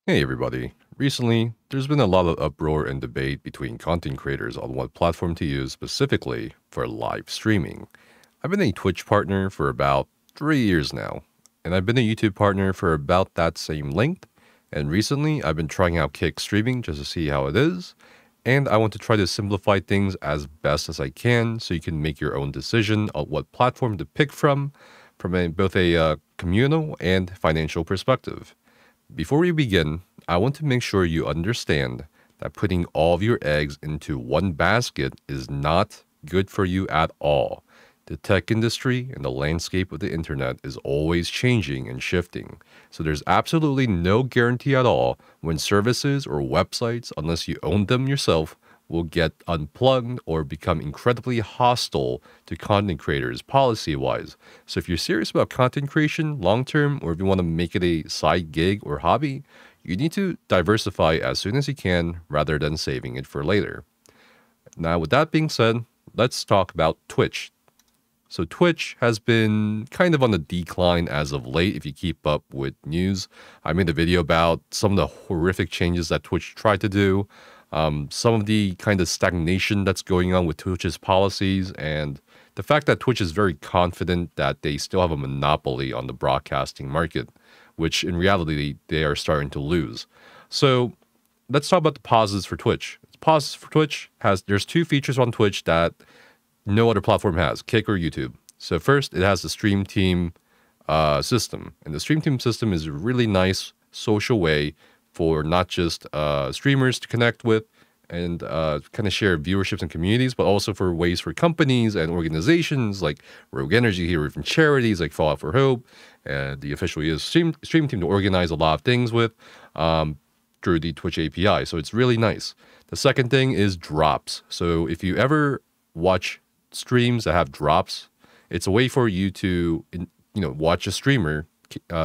Hey everybody. Recently, there's been a lot of uproar and debate between content creators on what platform to use specifically for live streaming. I've been a Twitch partner for about 3 years now, and I've been a YouTube partner for about that same length, and recently I've been trying out Kick streaming just to see how it is, and I want to try to simplify things as best as I can so you can make your own decision on what platform to pick from both a communal and financial perspective. Before we begin, I want to make sure you understand that putting all of your eggs into one basket is not good for you at all. The tech industry and the landscape of the internet is always changing and shifting, so there's absolutely no guarantee at all when services or websites, unless you own them yourself, will get unplugged or become incredibly hostile to content creators policy-wise. So if you're serious about content creation long-term, or if you want to make it a side gig or hobby, you need to diversify as soon as you can rather than saving it for later. Now, with that being said, let's talk about Twitch. So Twitch has been kind of on the decline as of late if you keep up with news. I made a video about some of the horrific changes that Twitch tried to do, some of the kind of stagnation that's going on with Twitch's policies, and the fact that Twitch is very confident that they still have a monopoly on the broadcasting market, which in reality they are starting to lose. So let's talk about the positives for Twitch. Positives for Twitch there's two features on Twitch that no other platform has, Kick or YouTube. So first, it has the Stream Team system, and the Stream Team system is a really nice social way for not just streamers to connect with and kind of share viewerships and communities, but also for ways for companies and organizations like Rogue Energy here, even charities like Fallout for Hope, and the official US Stream Team to organize a lot of things with through the Twitch API. So it's really nice. The second thing is drops. So if you ever watch streams that have drops, it's a way for you to watch a streamer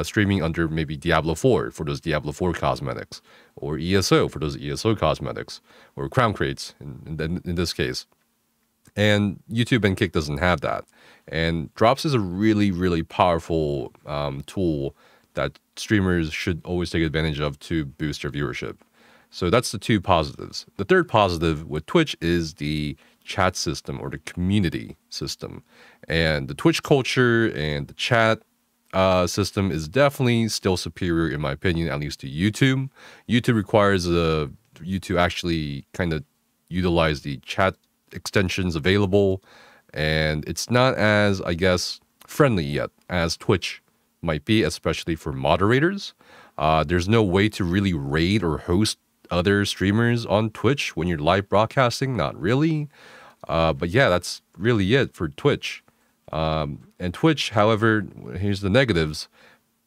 streaming under maybe Diablo 4 for those Diablo 4 cosmetics, or ESO for those ESO cosmetics, or crown crates in this case. And YouTube and Kick doesn't have that. And drops is a really, really powerful tool that streamers should always take advantage of to boost their viewership. So that's the two positives. The third positive with Twitch is the chat system or the community system. And the Twitch culture and the chat system is definitely still superior in my opinion, at least to YouTube. YouTube requires you to actually kind of utilize the chat extensions available, and it's not as, I guess, friendly yet as Twitch might be, especially for moderators. There's no way to really raid or host other streamers on Twitch when you're live broadcasting, not really. But yeah, that's really it for Twitch. And Twitch, however, here's the negatives.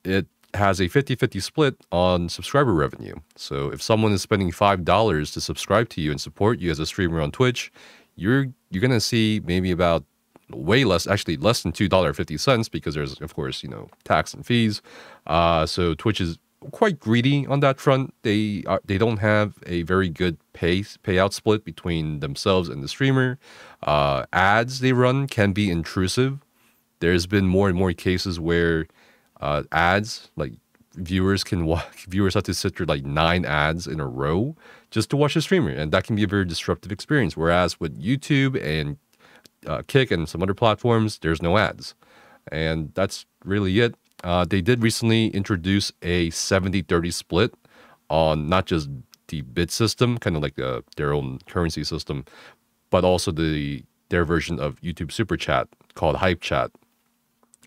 It has a 50-50 split on subscriber revenue. So if someone is spending $5 to subscribe to you and support you as a streamer on Twitch, you're going to see maybe about way less, actually less than $2.50, because there's, of course, tax and fees. So Twitch is quite greedy on that front. They don't have a very good payout split between themselves and the streamer. Ads they run can be intrusive. There's been more and more cases where ads, like viewers have to sit through like 9 ads in a row just to watch the streamer, and that can be a very disruptive experience. Whereas with YouTube and Kick and some other platforms, there's no ads, and that's really it. They did recently introduce a 70-30 split on not just the bid system, kind of like their own currency system, but also their version of YouTube Super Chat called Hype Chat.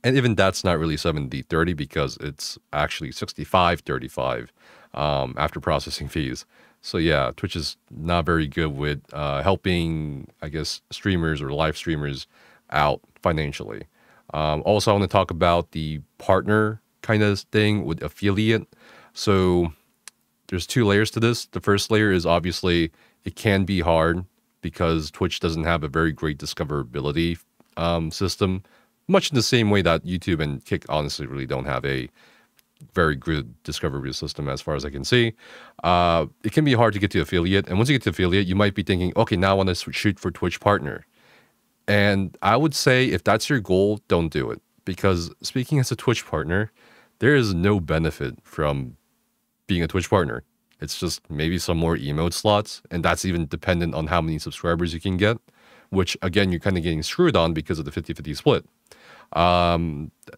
And even that's not really 70-30 because it's actually 65-35 after processing fees. So yeah, Twitch is not very good with helping, I guess, streamers or live streamers out financially. Also, I want to talk about the partner kind of thing with affiliate. So there's 2 layers to this. The first layer is obviously it can be hard because Twitch doesn't have a very great discoverability system, much in the same way that YouTube and Kick honestly really don't have a very good discoverability system as far as I can see. It can be hard to get to affiliate. And once you get to affiliate, you might be thinking, okay, now I want to shoot for Twitch partner. And I would say if that's your goal, don't do it. Because speaking as a Twitch partner, there is no benefit from being a Twitch partner. It's just maybe some more emote slots, and that's even dependent on how many subscribers you can get, which again, you're kind of getting screwed on because of the 50-50 split.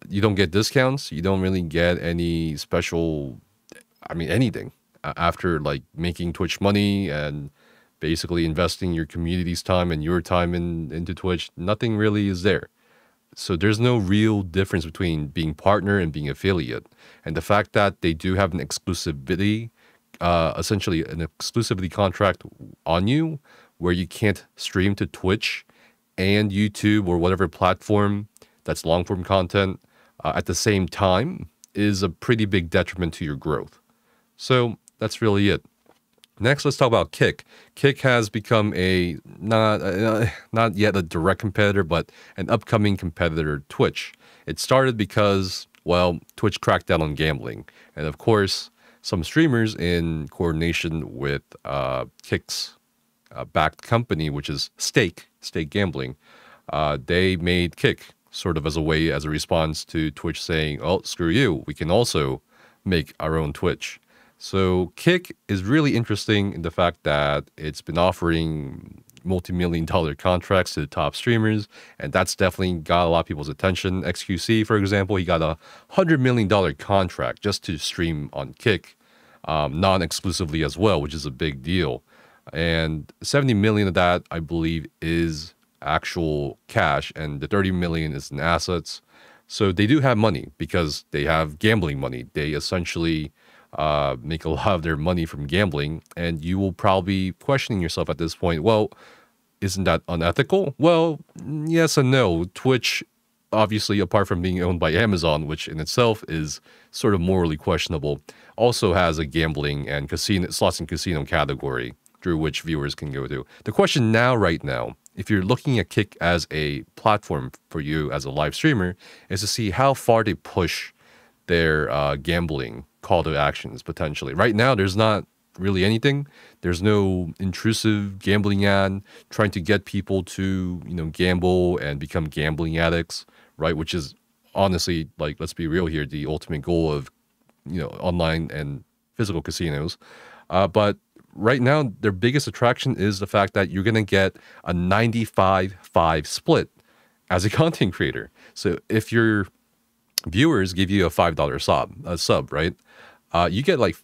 You don't get discounts. You don't really get any special, anything after like making Twitch money and basically investing your community's time and your time into Twitch. Nothing really is there. So there's no real difference between being partner and being affiliate. And the fact that they do have an exclusivity, essentially an exclusivity contract on you, where you can't stream to Twitch and YouTube or whatever platform that's long-form content at the same time, is a pretty big detriment to your growth. So that's really it. Next, let's talk about Kick. Kick has become a not yet a direct competitor, but an upcoming competitor to Twitch. It started because, well, Twitch cracked down on gambling. And of course, some streamers in coordination with Kick's backed company, which is Stake Gambling, they made Kick sort of as a response to Twitch saying, oh, screw you, we can also make our own Twitch. So Kick is really interesting in the fact that it's been offering multi-million-dollar contracts to the top streamers, and that's definitely got a lot of people's attention. XQC, for example, he got a $100 million contract just to stream on Kick, non-exclusively as well, which is a big deal. And 70 million of that, I believe, is actual cash, and the 30 million is in assets. So they do have money because they have gambling money. They essentially make a lot of their money from gambling, and you will probably be questioning yourself at this point, well, isn't that unethical? Well, yes and no. Twitch, obviously, apart from being owned by Amazon, which in itself is sort of morally questionable, also has a gambling and slots and casino category through which viewers can go to. The question right now, if you're looking at Kick as a platform for you as a live streamer, is to see how far they push their gambling call to actions potentially. Right now, there's not really anything. There's no intrusive gambling ad trying to get people to, gamble and become gambling addicts, right? Which is honestly, like, let's be real here, the ultimate goal of, online and physical casinos. But right now, their biggest attraction is the fact that you're going to get a 95-5 split as a content creator. So if your viewers give you a $5 sub, right? You get like,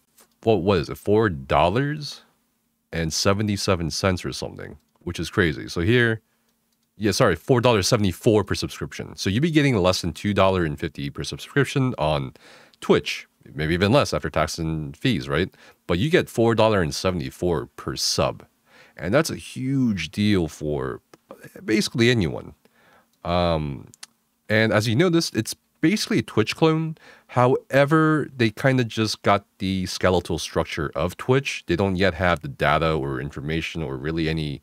what is it, $4.77 or something, which is crazy. So here, $4.74 per subscription. So you'd be getting less than $2.50 per subscription on Twitch, maybe even less after tax and fees, right? But you get $4.74 per sub. And that's a huge deal for basically anyone. And as you notice, it's basically a Twitch clone. However, they kind of just got the skeletal structure of Twitch. They don't yet have the data or information or really any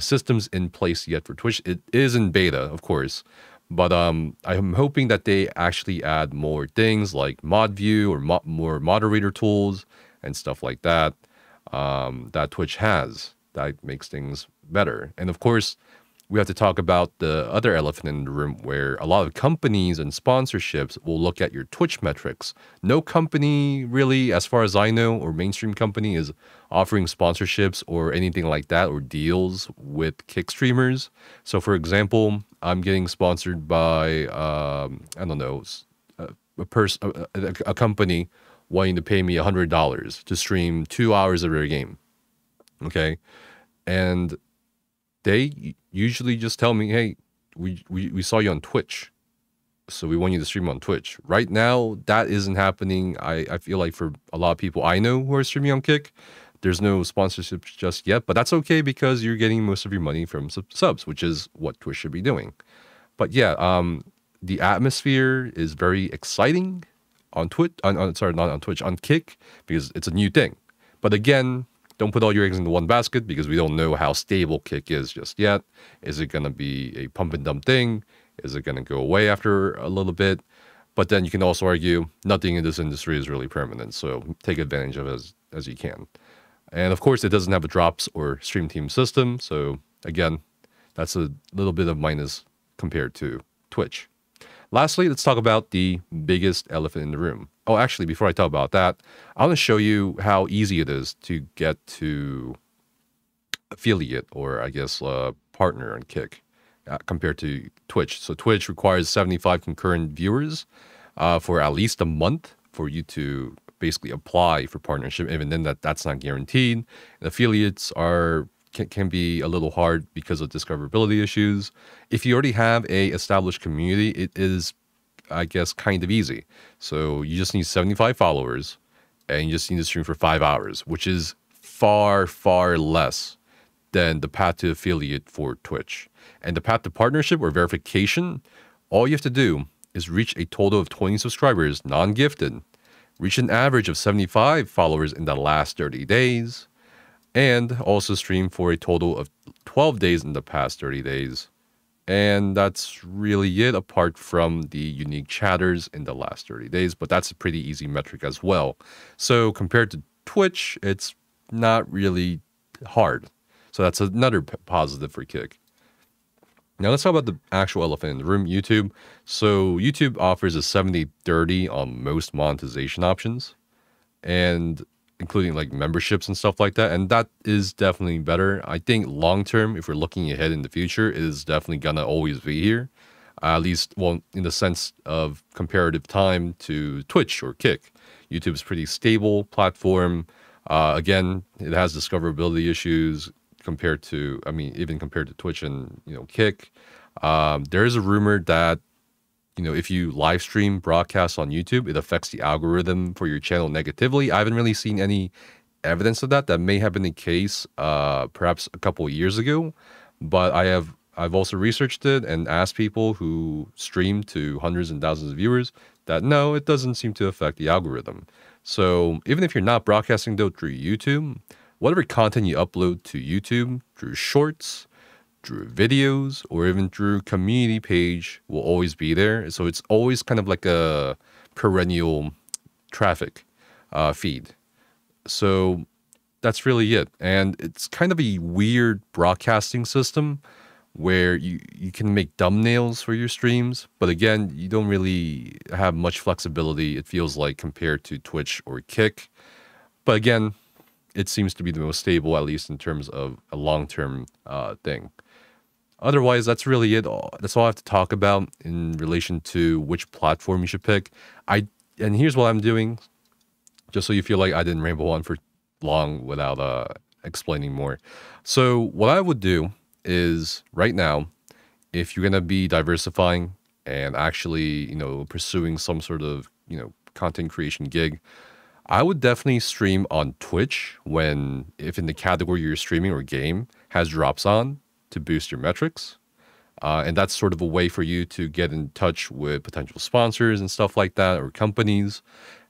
systems in place yet for Twitch. It is in beta, of course. But I'm hoping that they actually add more things like mod view or more moderator tools and stuff like that that Twitch has that makes things better. And of course, we have to talk about the other elephant in the room where a lot of companies and sponsorships will look at your Twitch metrics. No company really, as far as I know, or mainstream company is offering sponsorships or anything like that or deals with Kick streamers. So for example, I'm getting sponsored by, a company wanting to pay me $100 to stream 2 hours of their game. Okay. And they usually just tell me, hey, we saw you on Twitch, so we want you to stream on Twitch. Right now, that isn't happening. I feel like for a lot of people I know who are streaming on Kick, there's no sponsorships just yet, but that's okay because you're getting most of your money from subs, which is what Twitch should be doing. But yeah, the atmosphere is very exciting on Twitch. Sorry, not on Twitch, on Kick, because it's a new thing. But again, don't put all your eggs into one basket because we don't know how stable Kick is just yet. Is it going to be a pump and dump thing? Is it going to go away after a little bit? But then you can also argue nothing in this industry is really permanent, so take advantage of it as you can. And of course, it doesn't have a drops or stream team system, so again, that's a little bit of minus compared to Twitch. Lastly, let's talk about the biggest elephant in the room. Oh, actually, before I talk about that, I want to show you how easy it is to get to affiliate, or I guess partner on Kick, compared to Twitch. So Twitch requires 75 concurrent viewers for at least a month for you to basically apply for partnership. Even then, that's not guaranteed. And affiliates can be a little hard because of discoverability issues. If you already have a established community, it is, I guess, kind of easy. So you just need 75 followers, and you just need to stream for 5 hours, which is far, far less than the path to affiliate for Twitch. And the path to partnership or verification, all you have to do is reach a total of 20 subscribers, non-gifted, reach an average of 75 followers in the last 30 days, and also stream for a total of 12 days in the past 30 days. And that's really it, apart from the unique chatters in the last 30 days. But that's a pretty easy metric as well. So compared to Twitch, it's not really hard. So that's another positive for Kick. Now let's talk about the actual elephant in the room, YouTube. So YouTube offers a 70-30 on most monetization options, and including like memberships and stuff like that. And that is definitely better. I think long term, if we're looking ahead in the future, it is definitely gonna always be here. At least, well, in the sense of comparative time to Twitch or Kick. YouTube's a pretty stable platform. Again, it has discoverability issues compared to, I mean, even compared to Twitch and, Kick. There is a rumor that, if you live stream broadcasts on YouTube, it affects the algorithm for your channel negatively. I haven't really seen any evidence of that. That may have been the case perhaps a couple of years ago, but I've also researched it and asked people who stream to hundreds and thousands of viewers that no, it doesn't seem to affect the algorithm. So even if you're not broadcasting though through YouTube, whatever content you upload to YouTube through shorts, through videos, or even through community page will always be there. So it's always kind of like a perennial traffic feed. So that's really it. And it's kind of a weird broadcasting system where you can make thumbnails for your streams. But again, you don't really have much flexibility, it feels like, compared to Twitch or Kick. But again, it seems to be the most stable, at least in terms of a long-term thing. Otherwise, that's really it. That's all I have to talk about in relation to which platform you should pick. And here's what I'm doing, just so you feel like I didn't ramble on for long without explaining more. So what I would do is, right now, if you're going to be diversifying and actually, pursuing some sort of, content creation gig, I would definitely stream on Twitch if in the category you're streaming or game has drops on, to boost your metrics. And that's sort of a way for you to get in touch with potential sponsors and stuff like that, or companies.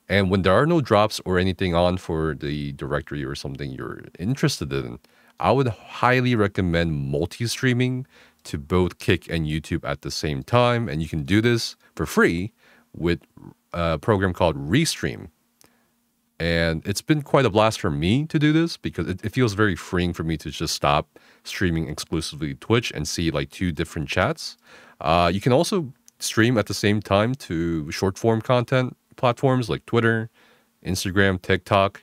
And when there are no drops or anything on for the directory or something you're interested in, I would highly recommend multi-streaming to both Kick and YouTube at the same time. And you can do this for free with a program called Restream. And it's been quite a blast for me to do this because it feels very freeing for me to just stop streaming exclusively Twitch and see like 2 different chats. You can also stream at the same time to short form content platforms like Twitter, Instagram, TikTok.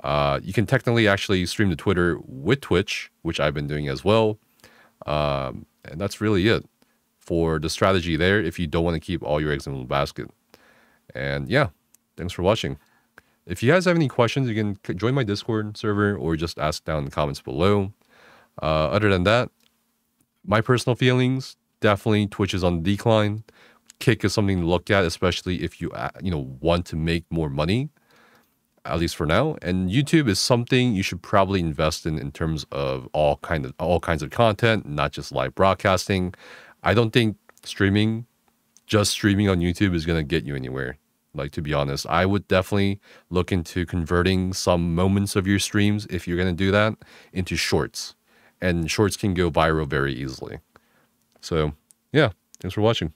You can technically actually stream to Twitter with Twitch, which I've been doing as well. And that's really it for the strategy there if you don't want to keep all your eggs in one basket. And yeah, thanks for watching. If you guys have any questions, you can join my Discord server or just ask down in the comments below. Other than that, my personal feelings, definitely Twitch is on the decline. Kick is something to look at, especially if you want to make more money, at least for now. And YouTube is something you should probably invest in terms of all kinds of content, not just live broadcasting. I don't think just streaming on YouTube is going to get you anywhere. Like, to be honest, I would definitely look into converting some moments of your streams, if you're going to do that, into shorts. And shorts can go viral very easily. So, yeah, thanks for watching.